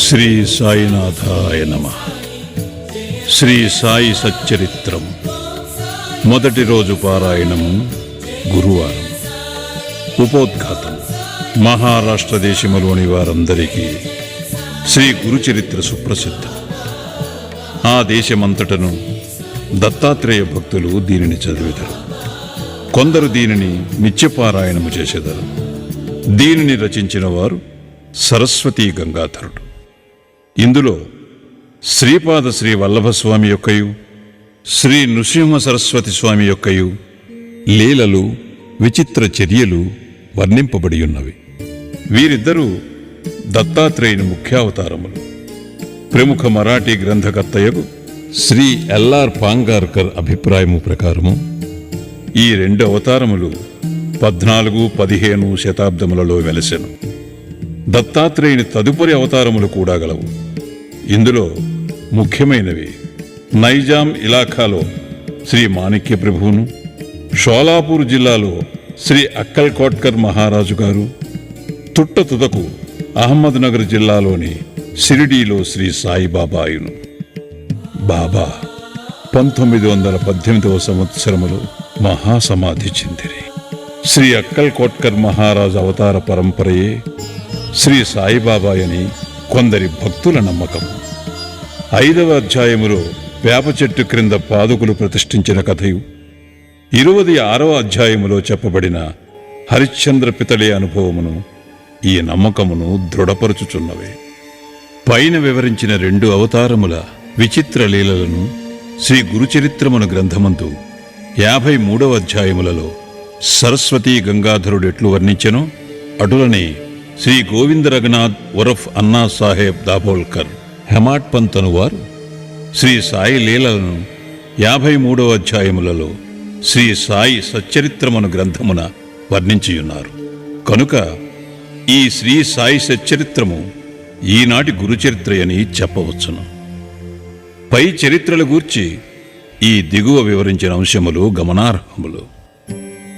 శ్రీ సాయినాథాయ నమః. శ్రీ సాయి సచ్చరిత్రం మొదటి రోజు పారాయణము గురువారం. ఉపోద్ఘాతం. మహారాష్ట్ర దేశములోని వారందరికీ శ్రీ గురుచరిత్ర సుప్రసిద్ధం. ఆ దేశమంతటను దత్తాత్రేయ భక్తులు దీనిని చదివెదరు. కొందరు దీనిని నిత్యపారాయణము చేసెదరు. దీనిని రచించిన వారు సరస్వతీ గంగాధరుడు. ఇందులో శ్రీపాద శ్రీ వల్లభస్వామి యొక్కయు శ్రీ నృసింహ సరస్వతి స్వామి యొక్కయు లీలలు విచిత్ర చర్యలు వర్ణింపబడి ఉన్నవి. వీరిద్దరూ దత్తాత్రేయుని ముఖ్యావతారములు. ప్రముఖ మరాఠీ గ్రంథకర్తయగు శ్రీ ఎల్ఆర్ పాంగార్కర్ అభిప్రాయము ప్రకారము ఈ రెండు అవతారములు 14-15 శతాబ్దములలో వెలసెను. దత్తాత్రేయుని తదుపరి అవతారములు కూడా గలవు. ఇందులో ముఖ్యమైనవి నైజాం ఇలాఖాలో శ్రీ మాణిక్య ప్రభువును, షోలాపూర్ జిల్లాలో శ్రీ అక్కల్ కోట్కర్ మహారాజు గారు, తుట్టతుదకు అహ్మద్ నగర్ జిల్లాలోని షిరిడీలో శ్రీ సాయిబాబాయును. బాబా 1918వ సంవత్సరములో మహాసమాధి చెందిరి. శ్రీ అక్కల్ కోట్కర్ మహారాజు అవతార పరంపరయే శ్రీ సాయిబాబాయని కొందరి భక్తుల నమ్మకం. 5వ అధ్యాయములో వేప చెట్టు క్రింద పాదుకులు ప్రతిష్ఠించిన కథయు, 26వ అధ్యాయములో చెప్పబడిన హరిశ్చంద్ర పితళే అనుభవమును ఈ నమ్మకమును దృఢపరుచుచున్నవే. పైన వివరించిన 2 అవతారముల విచిత్ర లీలలను శ్రీ గురుచరిత్రమును గ్రంథమందు 53వ అధ్యాయములలో సరస్వతీ గంగాధరుడు ఎట్లు వర్ణించెనో అటులనే శ్రీ గోవింద రఘునాథ్ ఉరఫ్ అన్నా సాహెబ్ దాబోల్కర్ హెమాట్ పంత్ అనువారు శ్రీ సాయి లీలలను 53వ అధ్యాయములలో శ్రీ సాయి సచ్చరిత్రమును గ్రంథమున వర్ణించియున్నారు. కనుక ఈ శ్రీ సాయి సచ్చరిత్రము ఈనాటి గురుచరిత్రయని చెప్పవచ్చును. పై చరిత్రల గూర్చి ఈ దిగువ వివరించిన అంశములు గమనార్హములు.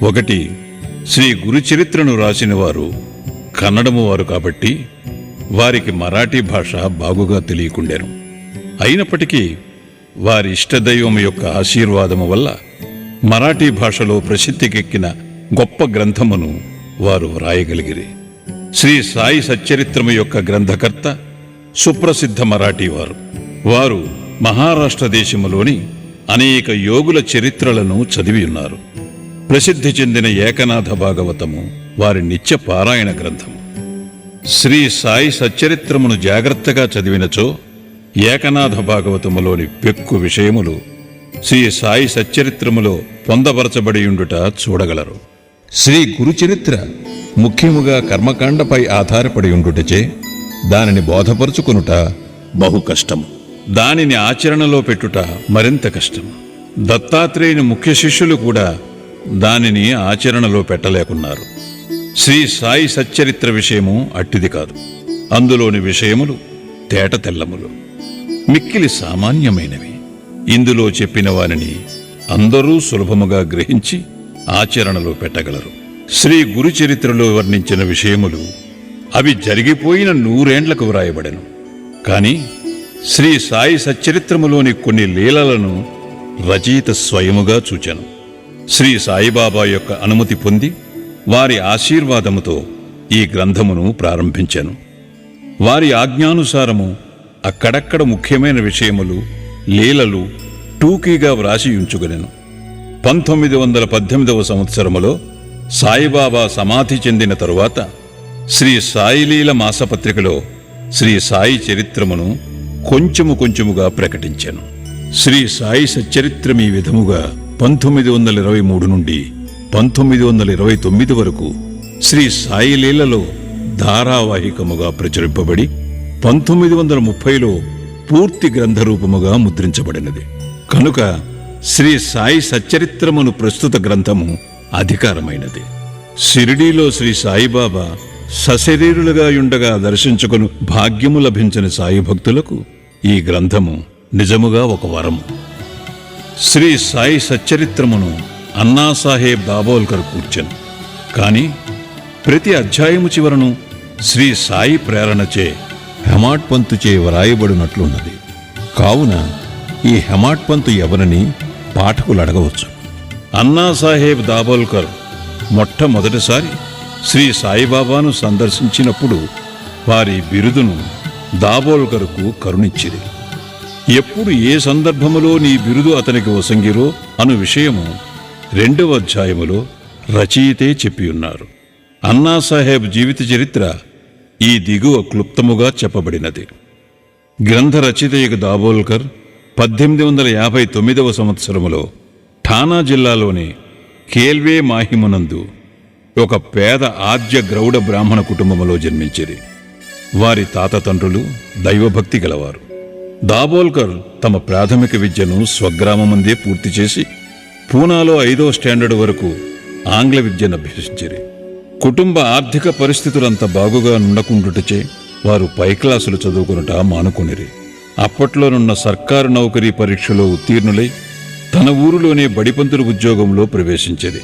1. శ్రీ గురుచరిత్రను రాసిన వారు కన్నడము వారు కాబట్టి వారికి మరాఠీ భాష బాగుగా తెలియకుండెను. అయినప్పటికీ వారి ఇష్టదైవం యొక్క ఆశీర్వాదము వల్ల మరాఠీ భాషలో ప్రసిద్ధికెక్కిన గొప్ప గ్రంథమును వారు వ్రాయగలిగిరి. శ్రీ సాయి సచ్చరిత్రము యొక్క గ్రంథకర్త సుప్రసిద్ధ మరాఠీవారు. వారు మహారాష్ట్ర దేశములోని అనేక యోగుల చరిత్రలను చదివి ఉన్నారు. ప్రసిద్ధి చెందిన ఏకనాథ భాగవతము వారి నిత్య పారాయణ గ్రంథము. శ్రీ సాయి సచ్చరిత్రమును జాగ్రత్తగా చదివినచో ఏకనాథ భాగవతములోని పెక్కు విషయములు శ్రీ సాయి సచ్చరిత్రములో పొందపరచబడియుండుట చూడగలరు. శ్రీ గురుచరిత్ర ముఖ్యముగా కర్మకాండపై ఆధారపడి ఉండుటచే దానిని బోధపరుచుకొనుట బహు కష్టము. దానిని ఆచరణలో పెట్టుట మరింత కష్టము. దత్తాత్రేయుని ముఖ్య శిష్యులు కూడా దానిని ఆచరణలో పెట్టలేకున్నారు. శ్రీ సాయి సచ్చరిత్ర విషయము అట్టిది కాదు. అందులోని విషయములు తేట తెల్లములు, మిక్కిలి సామాన్యమైనవి. ఇందులో చెప్పిన వారిని అందరూ సులభముగా గ్రహించి ఆచరణలో పెట్టగలరు. శ్రీ గురుచరిత్రలో వర్ణించిన విషయములు అవి జరిగిపోయిన 100 ఏండ్లకు వ్రాయబడెను. కాని శ్రీ సాయి సచ్చరిత్రములోని కొన్ని లీలలను రచయిత స్వయముగా చూచెను. శ్రీ సాయిబాబా యొక్క అనుమతి పొంది వారి ఆశీర్వాదముతో ఈ గ్రంథమును ప్రారంభించాను. వారి ఆజ్ఞానుసారము అక్కడక్కడ ముఖ్యమైన విషయములు, లీలలు టూకీగా వ్రాసి ఉంచుకొనెను. 1918వ సంవత్సరములో సాయిబాబా సమాధి చెందిన తరువాత శ్రీ సాయిలీల మాసపత్రికలో శ్రీ సాయి చరిత్రమును కొంచెముగా ప్రకటించాను. శ్రీ సాయి సచ్చరిత్రం ఈ విధముగా 1923 నుండి 1929 వరకు శ్రీ సాయిలీలలో ధారావాహికముగా ప్రచురింపబడి 1930లో పూర్తి గ్రంథరూపముగా ముద్రించబడినది. కనుక శ్రీ సాయి సచ్చరిత్రమును ప్రస్తుత గ్రంథము అధికారమైనది. షిరిడీలో శ్రీ సాయిబాబా సశరీరులుగా యుండగా దర్శించుకుని భాగ్యము లభించిన సాయి భక్తులకు ఈ గ్రంథము నిజముగా ఒక వరము. శ్రీ సాయి సచ్చరిత్రమును అన్నాసాహెబ్ దాబోల్కర్ కూర్చెను. కాని ప్రతి అధ్యాయము చివరను శ్రీ సాయి ప్రేరణచే హెమాడ్ పంతుచే వ్రాయబడినట్లున్నది. కావున ఈ హెమాడ్ పంతు ఎవరని పాఠకులు అడగవచ్చు. అన్నాసాహెబ్ దాబోల్కర్ మొట్టమొదటిసారి శ్రీ సాయిబాబాను సందర్శించినప్పుడు వారి బిరుదును దాబోల్కర్కు కరుణించిరి. ఎప్పుడు ఏ సందర్భములో నీ బిరుదు అతనికి వసంగిరో అను విషయము 2వ అధ్యాయములో రచయితే చెప్పియున్నారు. అన్నాసాహెబ్ జీవిత చరిత్ర ఈ దిగువ క్లుప్తముగా చెప్పబడినది. గ్రంథ రచయిత దాబోల్కర్ 1859వ సంవత్సరములో ఠానా జిల్లాలోని కేల్వే మాహిమునందు ఒక పేద ఆద్య గ్రౌడ బ్రాహ్మణ కుటుంబములో జన్మించిరి. వారి తాత తండ్రులు దైవభక్తి గలవారు. దాబోల్కర్ తమ ప్రాథమిక విద్యను స్వగ్రామమందే పూర్తి చేసి పూనాలో 5వ స్టాండర్డ్ వరకు ఆంగ్ల విద్యను అభ్యసించిరి. కుటుంబ ఆర్థిక పరిస్థితులంత బాగుగా నుండకుండుటచే వారు పై క్లాసులు చదువుకునుట మానుకునిరి. అప్పట్లోనున్న సర్కారు నౌకరీ పరీక్షలో ఉత్తీర్ణులై తన ఊరిలోనే బడిపంతుల ఉద్యోగంలో ప్రవేశించింది.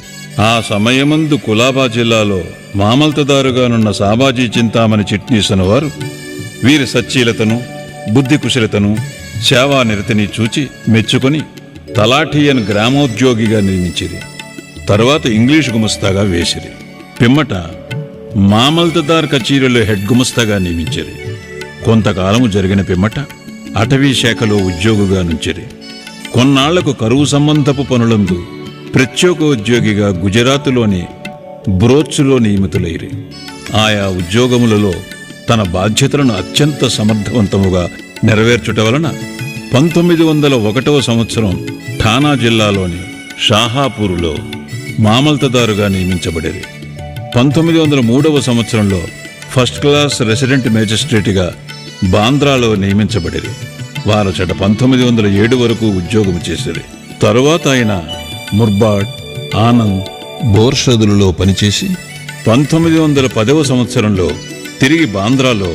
ఆ సమయమందు కులాబా జిల్లాలో మామల్తదారుగానున్న సాబాజీ చింతామణి చిట్నీస్ వారు వీరి సచ్చీలతను, బుద్ధి కుశలతను, సేవానిరతిని చూచి మెచ్చుకొని తలాఠియన్ గ్రామోద్యోగిగా నియమించిరి. తరువాత ఇంగ్లీషు గుమస్తాగా వేసిరి. పిమ్మట మామల్తదార్ కచీరీలో హెడ్ గుమస్తాగా నియమించిరి. కొంతకాలము జరిగిన పిమ్మట అటవీ శాఖలో ఉద్యోగిగా నుంచిరి. కొన్నాళ్లకు కరువు సంబంధపు పనులందు ప్రత్యేకోద్యోగిగా గుజరాతులోని బ్రోచ్లో నియమితులైరి. ఆయా ఉద్యోగములలో తన బాధ్యతలను అత్యంత సమర్థవంతముగా నెరవేర్చుట వలన 1901వ సంవత్సరం ఠానా జిల్లాలోని షాహాపూరులో మామల్తదారుగా నియమించబడేది. 1903వ సంవత్సరంలో ఫస్ట్ క్లాస్ రెసిడెంట్ మేజిస్ట్రేట్గా బాంద్రాలో నియమించబడేది. వారచట 1907 వరకు ఉద్యోగం చేసేది. తరువాత ఆయన ముర్బాడ్, ఆనంద్, బోర్షదులలో పనిచేసి 1910వ సంవత్సరంలో తిరిగి బాంద్రాలో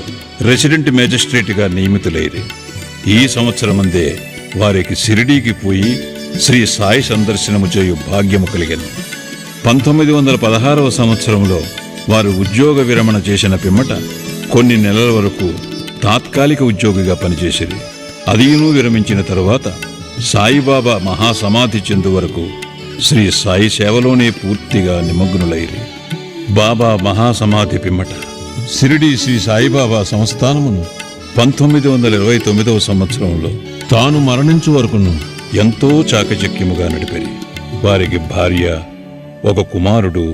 రెసిడెంట్ మేజిస్ట్రేట్గా నియమితులైరి. ఈ సంవత్సరమందే వారికి షిరిడీకి పోయి శ్రీ సాయి సందర్శనము చేయు భాగ్యము కలిగెను. 1916వ సంవత్సరంలో వారు ఉద్యోగ విరమణ చేసిన పిమ్మట కొన్ని నెలల వరకు తాత్కాలిక ఉద్యోగిగా పనిచేసిరి. అదీను విరమించిన తరువాత సాయిబాబా మహాసమాధి చెందు వరకు శ్రీ సాయి సేవలోనే పూర్తిగా నిమగ్నులైరి. బాబా మహాసమాధి పిమ్మట షిరిడీ శ్రీ సాయిబాబా సంస్థానమును 1929వ సంవత్సరంలో తాను మరణించు వరకును ఎంతో చాకచక్యముగా నడిపారు. వారికి భార్య, ఒక కుమారుడు,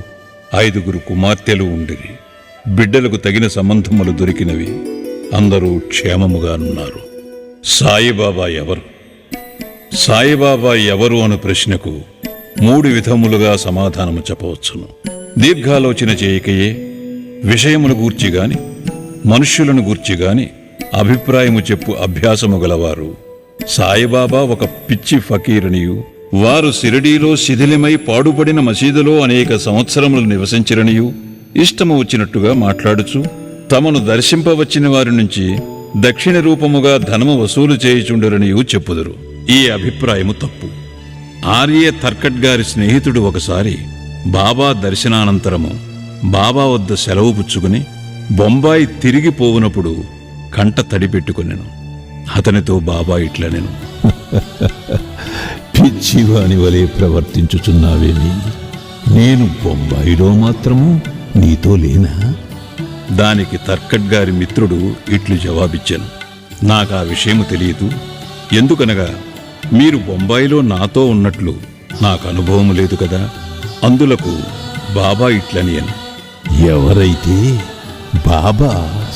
5 కుమార్తెలు ఉండిరి. బిడ్డలకు తగిన సంబంధములు దొరికినవి. అందరూ క్షేమముగానున్నారు. సాయిబాబా ఎవరు? సాయిబాబా ఎవరు అను ప్రశ్నకు 3 విధములుగా సమాధానము చెప్పవచ్చును. దీర్ఘాలోచన చేయకయే విషయమును గూర్చి గాని మనుష్యులను గూర్చి గాని అభిప్రాయము చెప్పు అభ్యాసము గలవారు. సాయిబాబా ఒక పిచ్చి ఫకీరనియు, వారు షిరిడీలో శిథిలమై పాడుపడిన మసీదులో అనేక సంవత్సరములు నివసించిరనియు ఇష్టము వచ్చినట్టుగా మాట్లాడుచు తమను దర్శింపవచ్చిన వారి నుంచి దక్షిణ రూపముగా ధనము వసూలు చేయుచుండరనియు చెప్పుదురు. ఈ అభిప్రాయము తప్పు. ఆర్య తర్కట్ గారి స్నేహితుడు ఒకసారి బాబా దర్శనానంతరము బాబా వద్ద సెలవు పుచ్చుకుని బొంబాయి తిరిగి పోవునప్పుడు కంట తడిపెట్టుకునేను. అతనితో బాబా ఇట్లనెను, పిచ్చివాని వలె ప్రవర్తించుచున్నావేమి? నేను బొంబాయిలో మాత్రము నీతో లేనా? దానికి తర్కట్ గారి మిత్రుడు ఇట్లు జవాబిచ్చాను, నాకా విషయము తెలియదు. ఎందుకనగా మీరు బొంబాయిలో నాతో ఉన్నట్లు నాకు అనుభవం లేదు కదా. అందులకు బాబా ఇట్లనియను, ఎవరైతే బాబా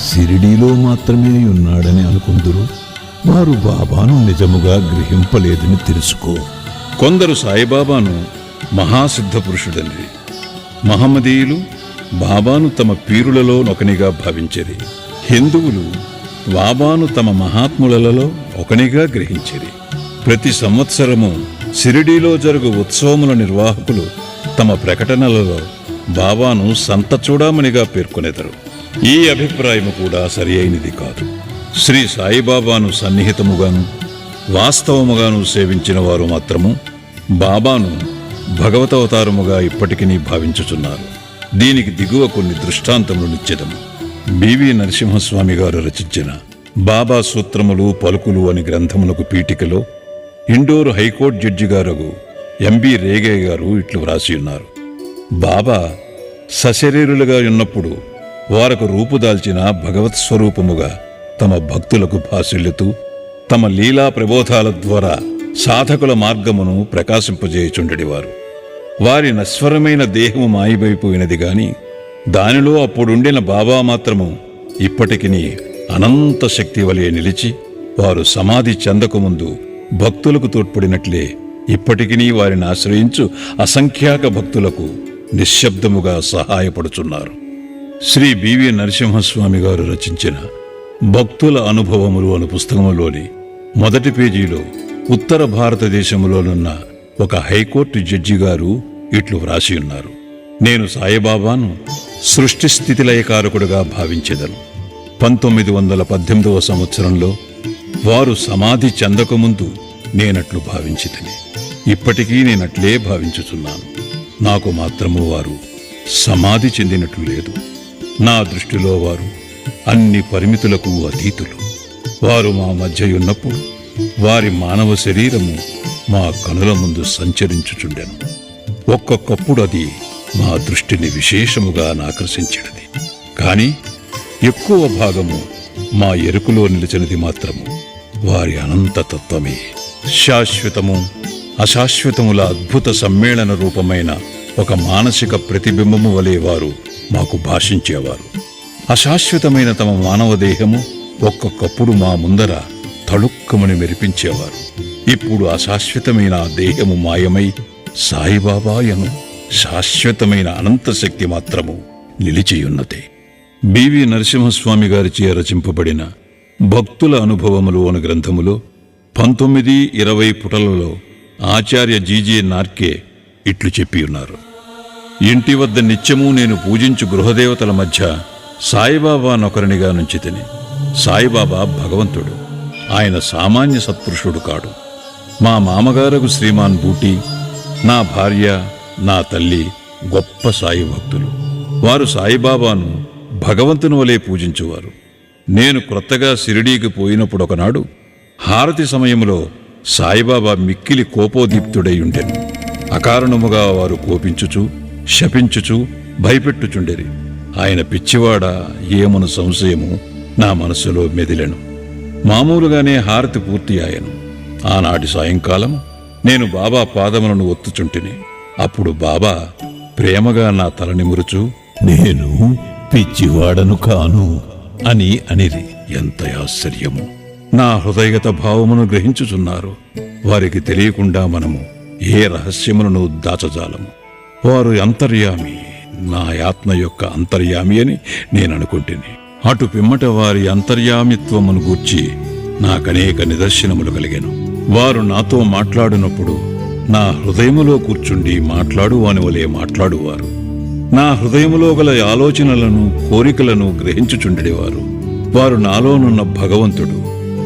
షిరిడీలో మాత్రమే ఉన్నాడని అనుకుందురు, వారు బాబాను నిజముగా గ్రహింపలేదని తెలుసుకో. కొందరు సాయిబాబాను మహాసిద్ధ పురుషుడని, మహమ్మదీయులు బాబాను తమ పీరులలో ఒకనిగా భావించిరి. హిందువులు బాబాను తమ మహాత్ములలో ఒకనిగా గ్రహించిరి. ప్రతి సంవత్సరము షిరిడీలో జరుగు ఉత్సవముల నిర్వాహకులు తమ ప్రకటనలలో బాబాను సంత చూడమనిగా పేర్కొనేదరు. ఈ అభిప్రాయము కూడా సరి అయినది కాదు. శ్రీ సాయిబాబాను సన్నిహితముగాను వాస్తవముగాను సేవించిన వారు మాత్రము బాబాను భగవతవతారముగా ఇప్పటికీ భావించుచున్నారు. దీనికి దిగువ కొన్ని దృష్టాంతములు నిశ్చితము. బివి నరసింహస్వామి గారు రచించిన బాబా సూత్రములు పలుకులు అని గ్రంథమునకు పీఠికలో ఇండోర్ హైకోర్టు జడ్జి గారు ఎంబి రేగే గారు ఇట్లు వ్రాసి ఉన్నారు. బాబా సశరీరులుగా ఉన్నప్పుడు వారకు రూపుదాల్చిన భగవత్ స్వరూపముగా తమ భక్తులకు భాసిల్లుతూ తమ లీలా ప్రబోధాల ద్వారా సాధకుల మార్గమును ప్రకాశింపజేయుచుండెడివారు. వారి నశ్వరమైన దేహము మాయమైపోయినది గాని దానిలో అప్పుడుండిన బాబా మాత్రము ఇప్పటికిని అనంత శక్తి వలె నిలిచి వారు సమాధి చెందకముందు భక్తులకు తోడ్పడినట్లే ఇప్పటికినీ వారిని ఆశ్రయించు అసంఖ్యాక భక్తులకు నిశ్శబ్దముగా సహాయపడుచున్నారు. శ్రీ బివి నరసింహస్వామి గారు రచించిన భక్తుల అనుభవములు అను పుస్తకములోని మొదటి పేజీలో ఉత్తర భారతదేశంలోనున్న ఒక హైకోర్టు జడ్జి గారు ఇట్లు వ్రాసి ఉన్నారు. నేను సాయిబాబాను సృష్టి స్థితిలయకారకుడుగా భావించెదను. 1918వ సంవత్సరంలో వారు సమాధి చెందకముందు నేనట్లు భావించితిని. ఇప్పటికీ నేనట్లే భావించుచున్నాను. నాకు మాత్రము వారు సమాధి చెందినట్లు లేదు. నా దృష్టిలో వారు అన్ని పరిమితులకు అతీతులు. వారు మా మధ్య ఉన్నప్పుడు వారి మానవ శరీరము మా కనుల ముందు సంచరించుచుండెను. ఒక్కొక్కప్పుడు అది మా దృష్టిని విశేషముగా ఆకర్షించినది. కాని ఎక్కువ భాగము మా ఎరుకలో నిలిచినది మాత్రము వారి అనంతతత్వమే. శాశ్వతము అశాశ్వతముల అద్భుత సమ్మేళన రూపమైన ఒక మానసిక ప్రతిబింబము వలె వారు మాకు భాషించేవారు. అశాశ్వతమైన తమ మానవ దేహము ఒక్కొక్కప్పుడు మా ముందర తళుక్కమని మెరిపించేవారు. ఇప్పుడు అశాశ్వతమైన ఆ దేహము మాయమై సాయిబాబాయను శాశ్వతమైన అనంతశక్తి మాత్రము నిలిచియున్నదే. బివి నరసింహస్వామి గారిచే రచింపబడిన భక్తుల అనుభవములు అను గ్రంథములో 19-20 పుటలలో ఆచార్య జీజే నార్కే ఇట్లు చెప్పి ఉన్నారు. ఇంటి వద్ద నిత్యము నేను పూజించు గృహదేవతల మధ్య సాయిబాబా నొకరినిగా నుంచితిని. సాయిబాబా భగవంతుడు. ఆయన సామాన్య సత్పురుషుడు కాడు. మా మామగారకు శ్రీమాన్ బూటీ, నా భార్య, నా తల్లి గొప్ప సాయి భక్తులు. వారు సాయిబాబాను భగవంతుని వలె పూజించువారు. నేను క్రొత్తగా షిరిడీకి పోయినప్పుడు ఒకనాడు హారతి సమయములో సాయిబాబా మిక్కిలి కోపోదీప్తుడై ఉండెను. అకారణముగా వారు కోపించుచు శపించుచు భయపెట్టుచుండెరి. ఆయన పిచ్చివాడా ఏమను సంశయము నా మనస్సులో మెదిలెను. మామూలుగానే హారతి పూర్తి ఆయను. ఆనాటి సాయంకాలం నేను బాబా పాదములను ఒత్తుచుంటిని. అప్పుడు బాబా ప్రేమగా నా తల నిమురుచు, నేను పిచ్చివాడను కాను అని అనిరి. ఎంత ఆశ్చర్యము! నా హృదయగత భావమును గ్రహించుచున్నారు. వారికి తెలియకుండా మనము ఏ రహస్యములను దాచజాలము. వారు అంతర్యామి, నా ఆత్మ యొక్క అంతర్యామి అని నేననుకుంటుని. అటు పిమ్మట వారి అంతర్యామిత్వమును గూర్చి నాకనేక నిదర్శనములు కలిగాను. వారు నాతో మాట్లాడినప్పుడు నా హృదయములో కూర్చుండి మాట్లాడువాని వలె మాట్లాడువారు. నా హృదయములో గల ఆలోచనలను కోరికలను గ్రహించుచుండెడివారు. వారు నాలోనున్న భగవంతుడు,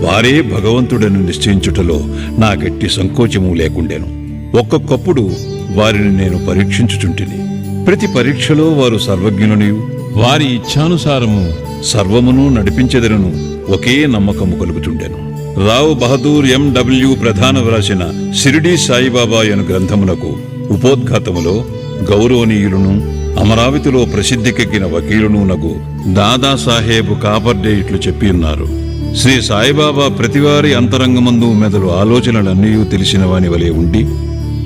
వారే భగవంతుడని నిశ్చయించుటలో నాకెట్టి సంకోచము లేకుండెను. ఒక్కొక్కప్పుడు వారిని నేను పరీక్షించుచుంటిని. ప్రతి పరీక్షలో వారు సర్వజ్ఞునియు వారి ఇచ్ఛానుసారము సర్వమును నడిపించెదరను ఒకే నమ్మకము కలుగుచుండెను. రావు బహదూర్ ఎండబ్ల్యూ ప్రధాన వ్రాసిన షిరిడీ సాయిబాబా అను గ్రంథమునకు ఉపోద్ఘాతములో గౌరవనీయులను అమరావతిలో ప్రసిద్ధికెక్కిన వకీలును నగు దాదాసాహేబ్ కాపర్డే ఇట్లు చెప్పి ఉన్నారు. శ్రీ సాయిబాబా ప్రతివారి అంతరంగమందు మెదలు ఆలోచనలన్నీ తెలిసిన వాని వలె ఉండి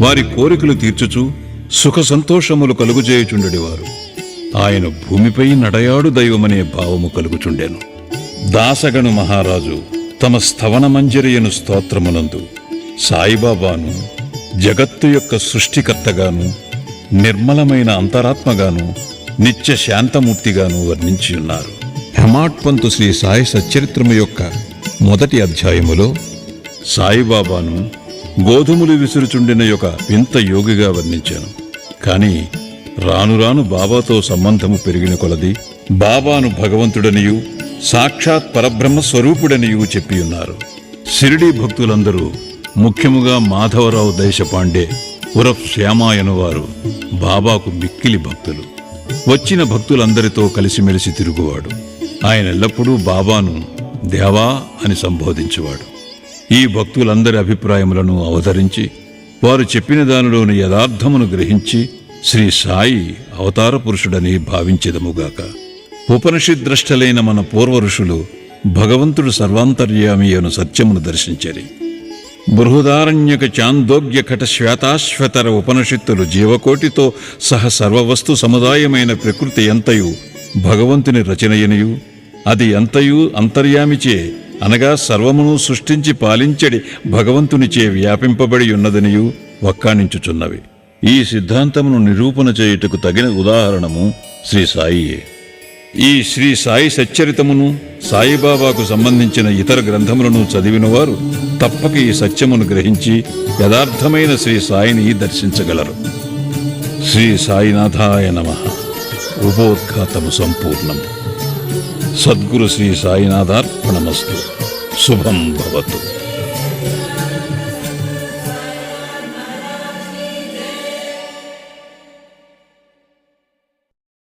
వారి కోరికలు తీర్చుచు సుఖ సంతోషములు కలుగుచేయుచుండెడివారు. ఆయన భూమిపై నడయాడు దైవమనే భావము కలుగుచుండెను. దాసగను మహారాజు తమ స్థవన మంజరియను స్తోత్రమునందు సాయిబాబాను జగత్తు యొక్క సృష్టికర్తగాను, నిర్మలమైన అంతరాత్మగాను, నిత్య శాంతమూర్తిగాను వర్ణించి ఉన్నారు. హెమాడ్ పంతు శ్రీ సాయి సచ్చరిత్రము యొక్క మొదటి అధ్యాయములో సాయిబాబాను గోధుమలు విసురుచుండిన యొక్క వింత యోగిగా వర్ణించాను. కాని రాను రాను బాబాతో సంబంధము పెరిగిన కొలది బాబాను భగవంతుడనియు సాక్షాత్ పరబ్రహ్మ స్వరూపుడనియు చెప్పి ఉన్నారు. షిరిడీ భక్తులందరూ, ముఖ్యముగా మాధవరావు దేశపాండే ఉరఫ్ శ్యామాయను వారు బాబాకు మిక్కిలి భక్తులు. వచ్చిన భక్తులందరితో కలిసిమెలిసి తిరుగువాడు. ఆయన ఎల్లప్పుడూ బాబాను దేవా అని సంబోధించువాడు. ఈ భక్తులందరి అభిప్రాయములను అవతరించి వారు చెప్పిన దానిలోని యథార్థమును గ్రహించి శ్రీ సాయి అవతార పురుషుడని భావించెదముగాక. ఉపనిషద్ద్రష్టలైన మన పూర్వ ఋషులు భగవంతుడు సర్వాంతర్యామి అను సత్యమును దర్శించరి. బృహదారణ్యక చాందోగ్య కట శ్వేతాశ్వతర ఉపనిషత్తులు జీవకోటితో సహ సర్వవస్తు సముదాయమైన ప్రకృతి ఎంతయు భగవంతుని రచనయనియు అది ఎంతయు అంతర్యామిచే అనగా సర్వమును సృష్టించి పాలించడి భగవంతునిచే వ్యాపింపబడి ఉన్నదనియు వక్కాణించుచున్నవి. ఈ సిద్ధాంతమును నిరూపణ చేయుటకు తగిన ఉదాహరణము శ్రీ సాయియే. ఈ శ్రీ సాయి సచ్చరితమును సాయిబాబాకు సంబంధించిన ఇతర గ్రంథములను చదివినవారు తప్పక ఈ సత్యమును గ్రహించి యథార్థమైన శ్రీ సాయిని దర్శించగలరు. శ్రీ సాయినాథాయ నమః. ఉపోద్ఘాతము సంపూర్ణము. సద్గురు శ్రీ సాయినాథార్పణమస్తు. శుభం భవతు.